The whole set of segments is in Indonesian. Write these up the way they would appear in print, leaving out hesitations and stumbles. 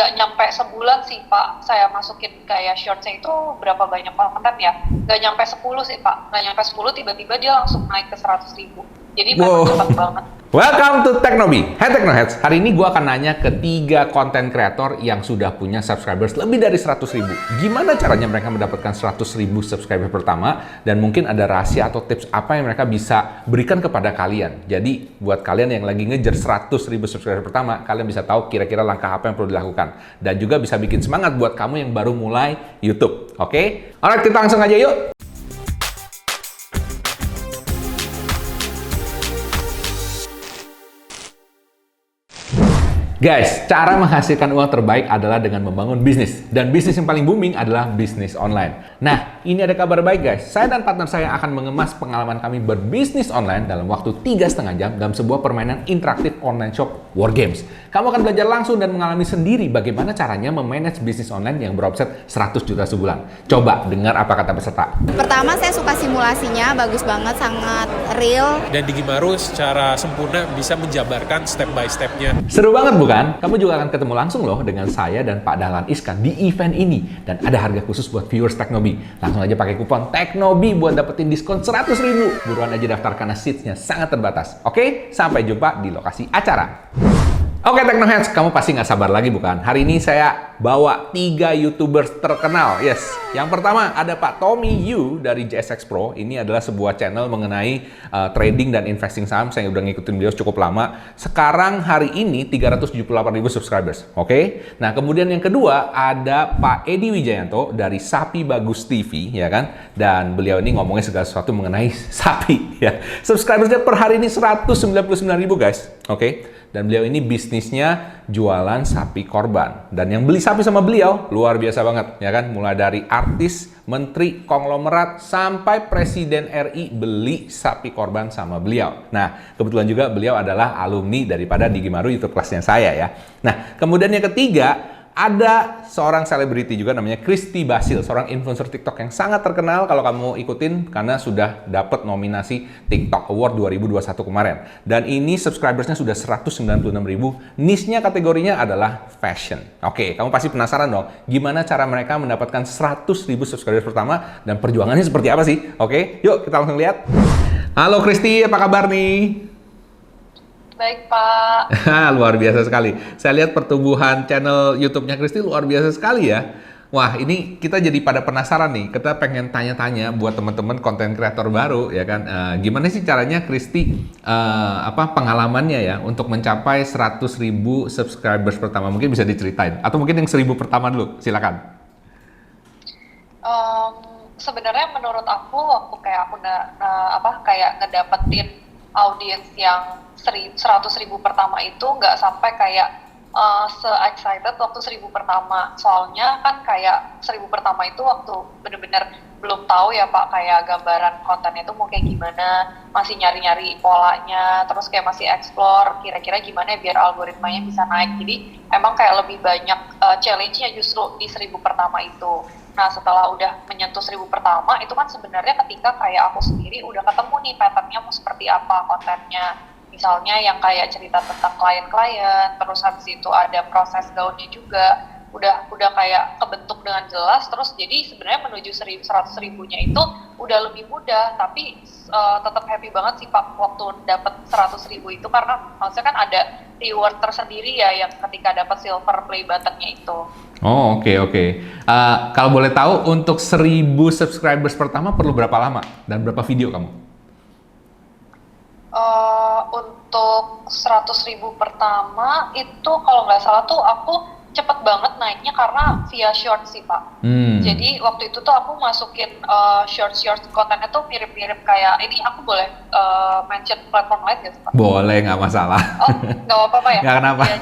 nggak nyampe sebulan sih Pak, saya masukin kayak shortsnya itu berapa banyak konten ya, nggak nyampe 10 sih Pak, nggak nyampe 10 tiba-tiba dia langsung naik ke 100.000. Jadi memang Wow. cepat banget. Welcome to Teknobi. Hai Teknoheads. Hari ini gue akan nanya ke 3 konten kreator yang sudah punya subscribers lebih dari 100.000. Gimana caranya mereka mendapatkan 100.000 subscriber pertama? Dan mungkin ada rahasia atau tips apa yang mereka bisa berikan kepada kalian. Jadi buat kalian yang lagi ngejar 100.000 subscriber pertama, kalian bisa tahu kira-kira langkah apa yang perlu dilakukan. Dan juga bisa bikin semangat buat kamu yang baru mulai YouTube. Oke? Alright, kita langsung aja yuk. Guys, cara menghasilkan uang terbaik adalah dengan membangun bisnis. Dan bisnis yang paling booming adalah bisnis online. Nah, ini ada kabar baik guys. Saya dan partner saya akan mengemas pengalaman kami berbisnis online dalam waktu 3,5 jam dalam sebuah permainan interaktif online shop War Games. Kamu akan belajar langsung dan mengalami sendiri bagaimana caranya memanage bisnis online yang beromset 100 juta sebulan. Coba dengar apa kata peserta. Pertama, saya suka simulasinya, bagus banget, sangat real. Dan Digimaru secara sempurna bisa menjabarkan step by step-nya. Seru banget bukan? Kamu juga akan ketemu langsung loh dengan saya dan Pak Dahlan Iskan di event ini. Dan ada harga khusus buat viewers Teknobi. Langsung aja pakai kupon Teknobi buat dapetin diskon 100.000. Buruan aja daftar karena seats-nya sangat terbatas. Oke, sampai jumpa di lokasi acara. Oke Teknoheads, kamu pasti nggak sabar lagi bukan? Hari ini saya bawa 3 YouTubers terkenal. Yes, yang pertama ada Pak Tommy Yu dari JSX Pro. Ini adalah sebuah channel mengenai trading dan investing saham. Saya udah ngikutin beliau cukup lama. Sekarang hari ini 378.000 subscribers. Oke. Nah, kemudian yang kedua ada Pak Edi Wijayanto dari Sapi Bagus TV, ya kan? Dan beliau ini ngomongnya segala sesuatu mengenai sapi, ya. Subscribersnya per hari ini 199.000 guys. Oke. Dan beliau ini bisnisnya jualan sapi korban. Dan yang beli sapi sama beliau luar biasa banget, ya kan? Mulai dari artis, menteri, konglomerat, sampai presiden RI beli sapi korban sama beliau. Nah, kebetulan juga beliau adalah alumni daripada Digimaru YouTube kelasnya saya ya. Nah, kemudian yang ketiga, ada seorang selebriti juga namanya Christy Basil, seorang influencer TikTok yang sangat terkenal kalau kamu ikutin karena sudah dapat nominasi TikTok Award 2021 kemarin. Dan ini subscribersnya sudah 196.000, niche-nya kategorinya adalah fashion. Oke, kamu pasti penasaran dong, gimana cara mereka mendapatkan 100.000 subscribers pertama dan perjuangannya seperti apa sih? Oke, yuk kita langsung lihat. Halo Christy, apa kabar nih? Baik Pak. Luar biasa sekali. Saya lihat pertumbuhan channel YouTube-nya Christy luar biasa sekali ya. Wah, ini kita jadi pada penasaran nih. Kita pengen tanya-tanya buat teman-teman konten kreator baru, ya kan? Gimana sih caranya Christy pengalamannya ya untuk mencapai 100.000 subscribers pertama? Mungkin bisa diceritain. Atau mungkin yang 1.000 pertama dulu. Silakan. Sebenarnya menurut aku waktu kayak aku kayak ngedapetin audiens yang 100.000 pertama itu nggak sampai kayak se-excited waktu 1.000 pertama. Soalnya kan kayak 1.000 pertama itu waktu bener-bener belum tahu ya Pak, kayak gambaran kontennya itu mau kayak gimana, masih nyari-nyari polanya, terus kayak masih explore kira-kira gimana biar algoritmanya bisa naik. Jadi emang kayak lebih banyak challenge-nya justru di 1.000 pertama itu. Nah, setelah udah menyentuh 1.000 pertama, itu kan sebenarnya ketika kayak aku sendiri udah ketemu nih pattern-nya mau seperti apa kontennya. Misalnya yang kayak cerita tentang klien-klien, terus habis itu ada proses gaunnya juga, udah kayak kebentuk dengan jelas. Terus jadi sebenarnya menuju 100.000-nya itu udah lebih mudah, tapi tetap happy banget sih Pak waktu dapat 100.000 itu, karena maksudnya kan ada reward tersendiri ya yang ketika dapat silver play button-nya itu. Oh, oke. Kalau boleh tahu, untuk 1.000 subscribers pertama perlu berapa lama? Dan berapa video kamu? Untuk 100.000 pertama itu kalau nggak salah tuh aku cepet banget naiknya karena via short sih Pak. Jadi waktu itu tuh aku masukin short kontennya tuh mirip-mirip kayak ini. Aku boleh mention platform lain nggak sih Pak? Boleh, nggak masalah. Oh, nggak apa-apa ya? Nggak kenapa. Ya,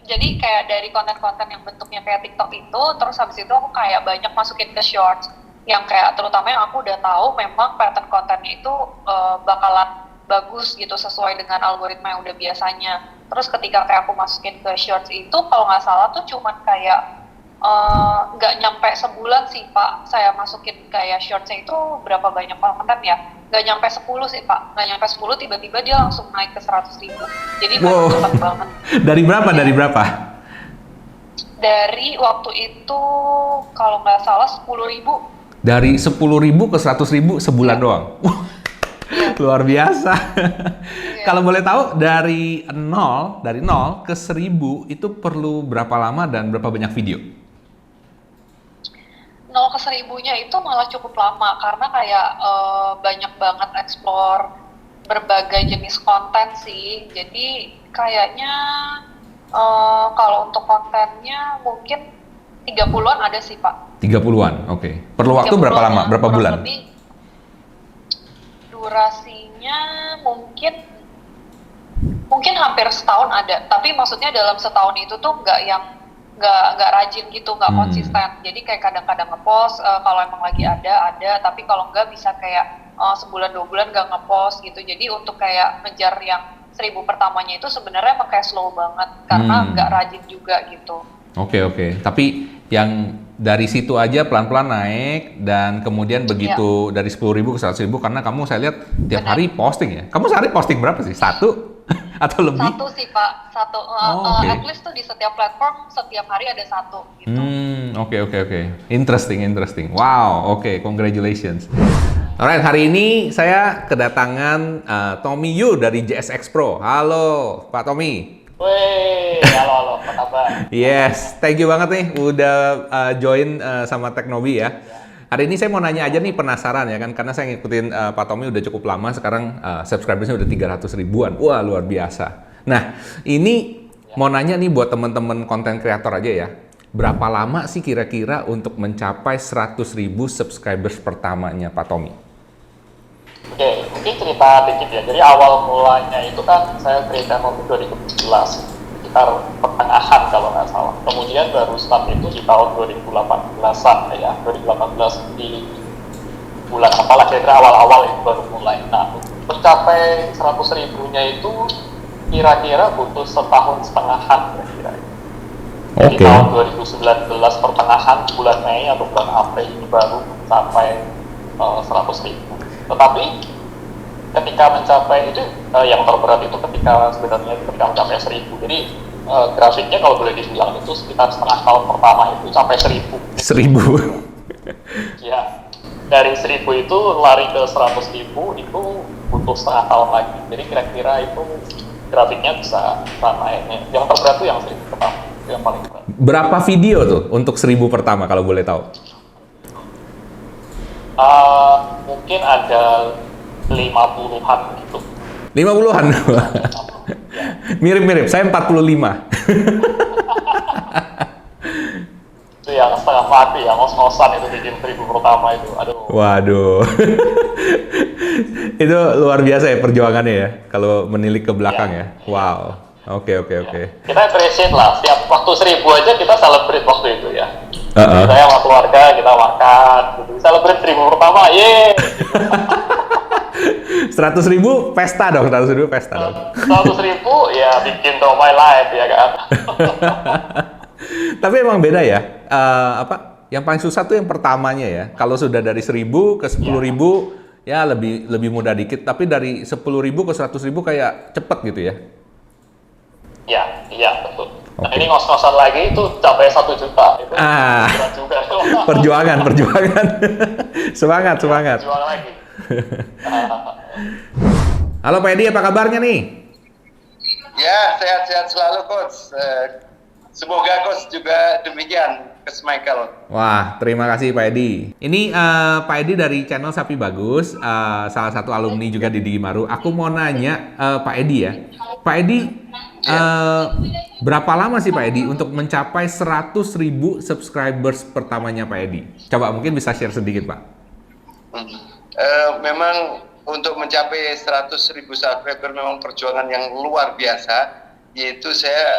jadi kayak dari konten-konten yang bentuknya kayak TikTok itu, terus habis itu aku kayak banyak masukin ke shorts yang kayak terutama yang aku udah tahu memang pattern kontennya itu bakalan bagus gitu sesuai dengan algoritma yang udah biasanya. Terus ketika kayak aku masukin ke shorts itu kalau nggak salah tuh cuman kayak nggak nyampe sebulan sih Pak, saya masukin kayak shortsnya itu berapa banyak konten ya, nggak nyampe 10 sih Pak, nggak nyampe 10 tiba-tiba dia langsung naik ke 100.000. Jadi wow, cepat banget. Dari berapa? Dari waktu itu kalau nggak salah 10.000. Dari 10.000 ke 100.000 sebulan doang. Wah, luar biasa. Kalau boleh tahu dari nol ke 1.000 itu perlu berapa lama dan berapa banyak video? 0 ke 1.000-nya itu malah cukup lama karena kayak banyak banget explore berbagai jenis konten sih. Jadi kayaknya kalau untuk kontennya mungkin 30-an ada sih, Pak. 30-an, oke. Perlu waktu berapa 30-an lama? Berapa kurang bulan? lebih durasinya mungkin hampir setahun ada. Tapi maksudnya dalam setahun itu tuh nggak rajin gitu, nggak konsisten. Jadi kayak kadang-kadang ngepost kalau emang lagi ada. Tapi kalau nggak bisa kayak sebulan 2 bulan nggak ngepost gitu. Jadi untuk kayak ngejar yang 1.000 pertamanya itu sebenarnya emang kayak slow banget karena nggak rajin juga gitu. Oke. Tapi yang dari situ aja pelan-pelan naik dan kemudian begitu dari 10.000 ke 100.000 karena kamu saya lihat tiap hari posting ya. Kamu sehari posting berapa sih? Satu atau lebih? Satu sih, Pak. Satu. Okay. At least tuh di setiap platform setiap hari ada satu gitu. Oke. Interesting. Wow, oke, congratulations. Alright, hari ini saya kedatangan Tommy Yu dari JSX Pro. Halo, Pak Tommy. Wih, halo, apa kabar? Yes, thank you banget nih udah join sama Teknobi ya. Hari ini saya mau nanya aja nih, penasaran ya kan, karena saya ngikutin Pak Tommy udah cukup lama, sekarang subscribersnya udah 300 ribuan. Wah, luar biasa. Nah, ini mau nanya nih buat teman-teman konten kreator aja ya. Berapa lama sih kira-kira untuk mencapai 100.000 subscribers pertamanya Pak Tommy? Oke, mungkin cerita dikit ya. Jadi awal mulanya itu kan saya create Teknobi 2017, sekitar pertengahan kalau nggak salah. Kemudian baru start itu di tahun 2018-an ya, 2018 di bulan apalah kira-kira awal-awal itu baru mulai. Nah, mencapai 100 ribunya itu kira-kira butuh setahun setengahan kira-kira. Di tahun 2019 pertengahan bulan Mei atau bulan April ini baru sampai 100 ribu. Tetapi ketika mencapai itu yang terberat itu ketika mencapai 1.000. Jadi grafiknya kalau boleh dibilang itu sekitar setengah tahun pertama itu sampai 1.000. 1.000. Ya, dari 1.000 itu lari ke 100.000 itu butuh setengah tahun lagi. Jadi kira-kira itu grafiknya bisa naiknya. Yang terberat itu yang 1.000 pertama, itu yang paling berat. Berapa video tuh untuk 1.000 pertama kalau boleh tahu? Mungkin ada 50-an gitu. 50-an? Mirip-mirip, saya 45. Itu yang setengah mati ya, ngos-ngosan itu bikin 1.000 pertama itu. Aduh. Waduh. Itu luar biasa ya perjuangannya ya, kalau menilik ke belakang ya. Wow. Oke. Kita appreciate lah, setiap waktu 1.000 aja kita celebrate waktu itu ya. Saya sama keluarga, kita makan, gitu. Celebrate 1.000 pertama, yeay! 100.000 pesta dong, 100.000 pesta dong. 100.000 ya bikin to my life ya kan. Tapi emang beda ya, yang paling susah tuh yang pertamanya ya. Kalau sudah dari 1.000 ke 10.000 ya lebih mudah dikit, tapi dari 10.000 ke 100.000 kayak cepet gitu ya. Iya betul. Nah ini ngos-ngosan lagi itu capai 1 juta itu berat juga. Perjuangan. Semangat. Jual lagi. Halo Pak Edi, apa kabarnya nih? Ya, sehat-sehat selalu, Coach. Semoga Coach juga demikian, Coach Michael. Wah, terima kasih Pak Edi. Ini Pak Edi dari channel Sapi Bagus, salah satu alumni juga di Digimaru. Aku mau nanya Pak Edi ya. Pak Edi, berapa lama sih Pak Edi untuk mencapai 100.000 subscribers pertamanya Pak Edi? Coba mungkin bisa share sedikit Pak. Memang untuk mencapai 100.000 subscriber memang perjuangan yang luar biasa. Yaitu saya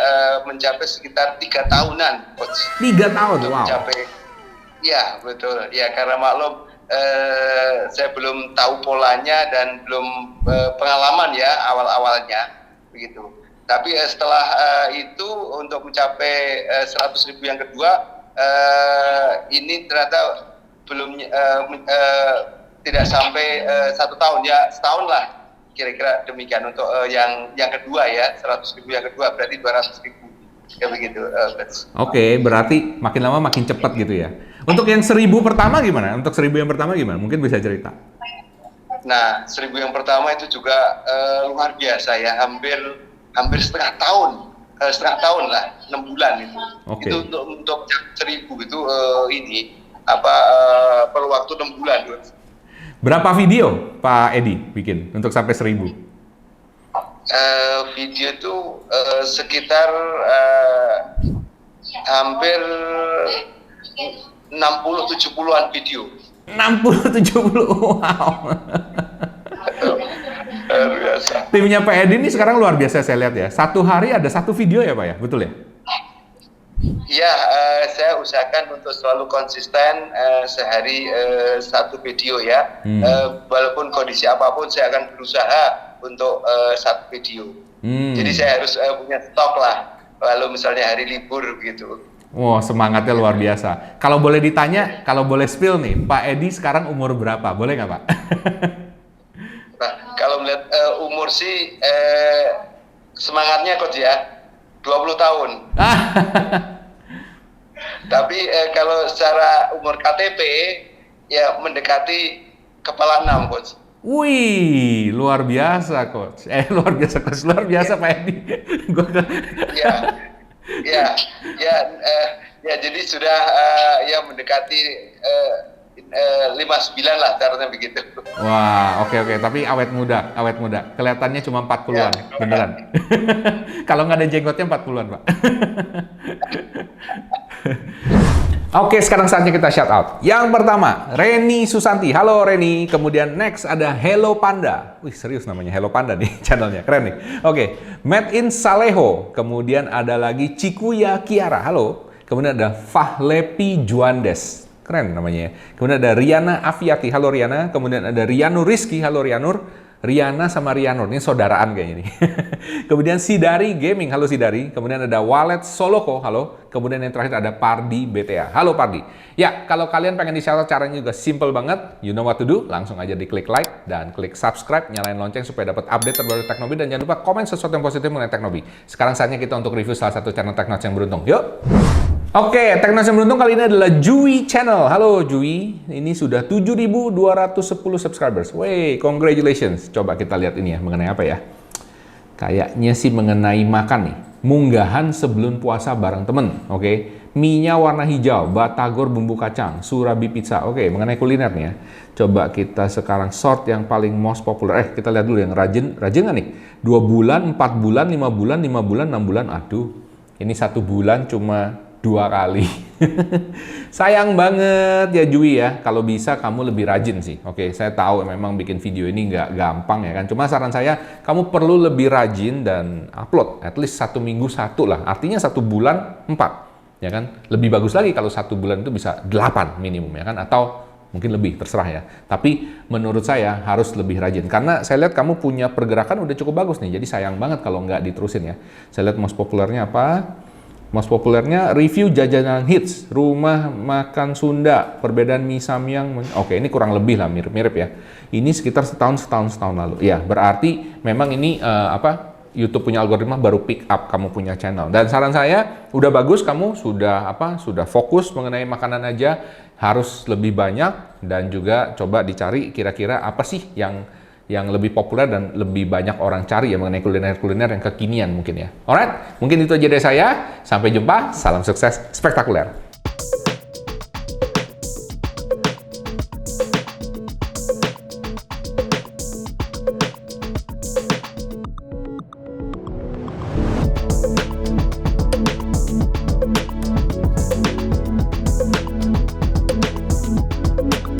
mencapai sekitar 3 tahunan, Coach. 3 tahun, wow. Mencapai, ya betul. Ya karena maklum saya belum tahu polanya dan belum pengalaman ya awal-awalnya, begitu. Tapi setelah itu untuk mencapai 100.000 yang kedua, ini ternyata belum tidak sampai 1 tahun ya, setahun lah. Kira-kira demikian untuk yang kedua ya, 100.000 yang kedua berarti 200.000. kayak begitu. Oke, berarti makin lama makin cepat gitu ya. Untuk yang 1000 pertama gimana? Untuk 1000 yang pertama gimana? Mungkin bisa cerita. Nah, 1000 yang pertama itu juga luar biasa ya, hampir setengah tahun lah, 6 bulan itu. Oke. Itu untuk 1000 itu perlu waktu 6 bulan. Berapa video Pak Edi bikin untuk sampai 1000? Video itu sekitar hampir 60-70-an video. 60-70, wow. Luar biasa. Timnya Pak Edi ini sekarang luar biasa saya lihat ya. Satu hari ada 1 video ya Pak ya, betul ya? Ya, saya usahakan untuk selalu konsisten sehari 1 video ya. Walaupun kondisi apapun saya akan berusaha untuk 1 video. Jadi saya harus punya stok lah. Lalu misalnya hari libur begitu. Wow, semangatnya luar biasa. Kalau boleh ditanya, kalau boleh spill nih, Pak Edi sekarang umur berapa? Boleh nggak Pak? Nah, kalau melihat umur sih semangatnya Coach ya, 20 tahun. Tapi kalau secara umur KTP ya mendekati kepala 6 Coach. Wih, luar biasa Coach. Luar biasa Coach, luar biasa Pak Edi. Ya, jadi sudah ya mendekati 59 lah caranya begitu. Wah, oke. Tapi awet muda. Kelihatannya cuma 40-an, Ya, beneran. Kalau nggak ada jenggotnya 40-an, Pak. Oke, sekarang saatnya kita shout out. Yang pertama, Reni Susanti. Halo Reni. Kemudian next ada Hello Panda. Wih, serius namanya Hello Panda nih channelnya. Keren nih. Oke, Made in Saleho. Kemudian ada lagi Cikuya Kiara. Halo. Kemudian ada Fahlepi Juandes. Keren namanya ya. Kemudian ada Riana Afiati. Halo Riana. Kemudian ada Rianur Rizky. Halo Rianur. Riana sama Rianur, ini saudaraan kayaknya nih. Kemudian Sidari Gaming, halo Sidari. Kemudian ada Wallet Soloko, halo. Kemudian yang terakhir ada Pardi BTA, halo Pardi. Ya, kalau kalian pengen di-shout caranya juga simple banget. You know what to do, langsung aja diklik like dan klik subscribe, nyalain lonceng supaya dapat update terbaru Teknobi. Dan jangan lupa komen sesuatu yang positif mengenai Teknobi. Sekarang saatnya kita untuk review salah satu channel Teknos yang beruntung. Yuk! Oke, Teknos yang beruntung kali ini adalah Jui Channel. Halo Jui, ini sudah 7.210 subscribers. Wey, congratulations. Coba kita lihat ini ya, mengenai apa ya? Kayaknya sih mengenai makan nih. Munggahan sebelum puasa bareng temen, oke? Mie-nya warna hijau, batagor bumbu kacang, surabi pizza. Oke, mengenai kuliner nih ya. Coba kita sekarang sort yang paling most popular. Kita lihat dulu yang rajin nggak nih? 2 bulan, 4 bulan, 5 bulan, 5 bulan, 6 bulan. Aduh, ini 1 bulan cuma 2 kali. Sayang banget ya Jui ya, kalau bisa kamu lebih rajin sih. Oke, saya tahu memang bikin video ini nggak gampang ya kan. Cuma saran saya, kamu perlu lebih rajin dan upload. At least 1 minggu 1 lah. Artinya 1 bulan 4. Ya kan? Lebih bagus lagi kalau 1 bulan itu bisa 8 minimum ya kan. Atau mungkin lebih, terserah ya. Tapi menurut saya harus lebih rajin. Karena saya lihat kamu punya pergerakan udah cukup bagus nih. Jadi sayang banget kalau nggak diterusin ya. Saya lihat most populernya apa? Most populernya review jajanan hits, rumah makan Sunda, perbedaan mie samyang. Oke, ini kurang lebih lah mirip-mirip ya. Ini sekitar setahun lalu. Ya, berarti memang ini YouTube punya algoritma baru pick up kamu punya channel. Dan saran saya, udah bagus kamu sudah fokus mengenai makanan aja, harus lebih banyak dan juga coba dicari kira-kira apa sih yang lebih populer dan lebih banyak orang cari ya mengenai kuliner-kuliner yang kekinian mungkin ya. Alright, mungkin itu aja dari saya. Sampai jumpa, salam sukses spektakuler.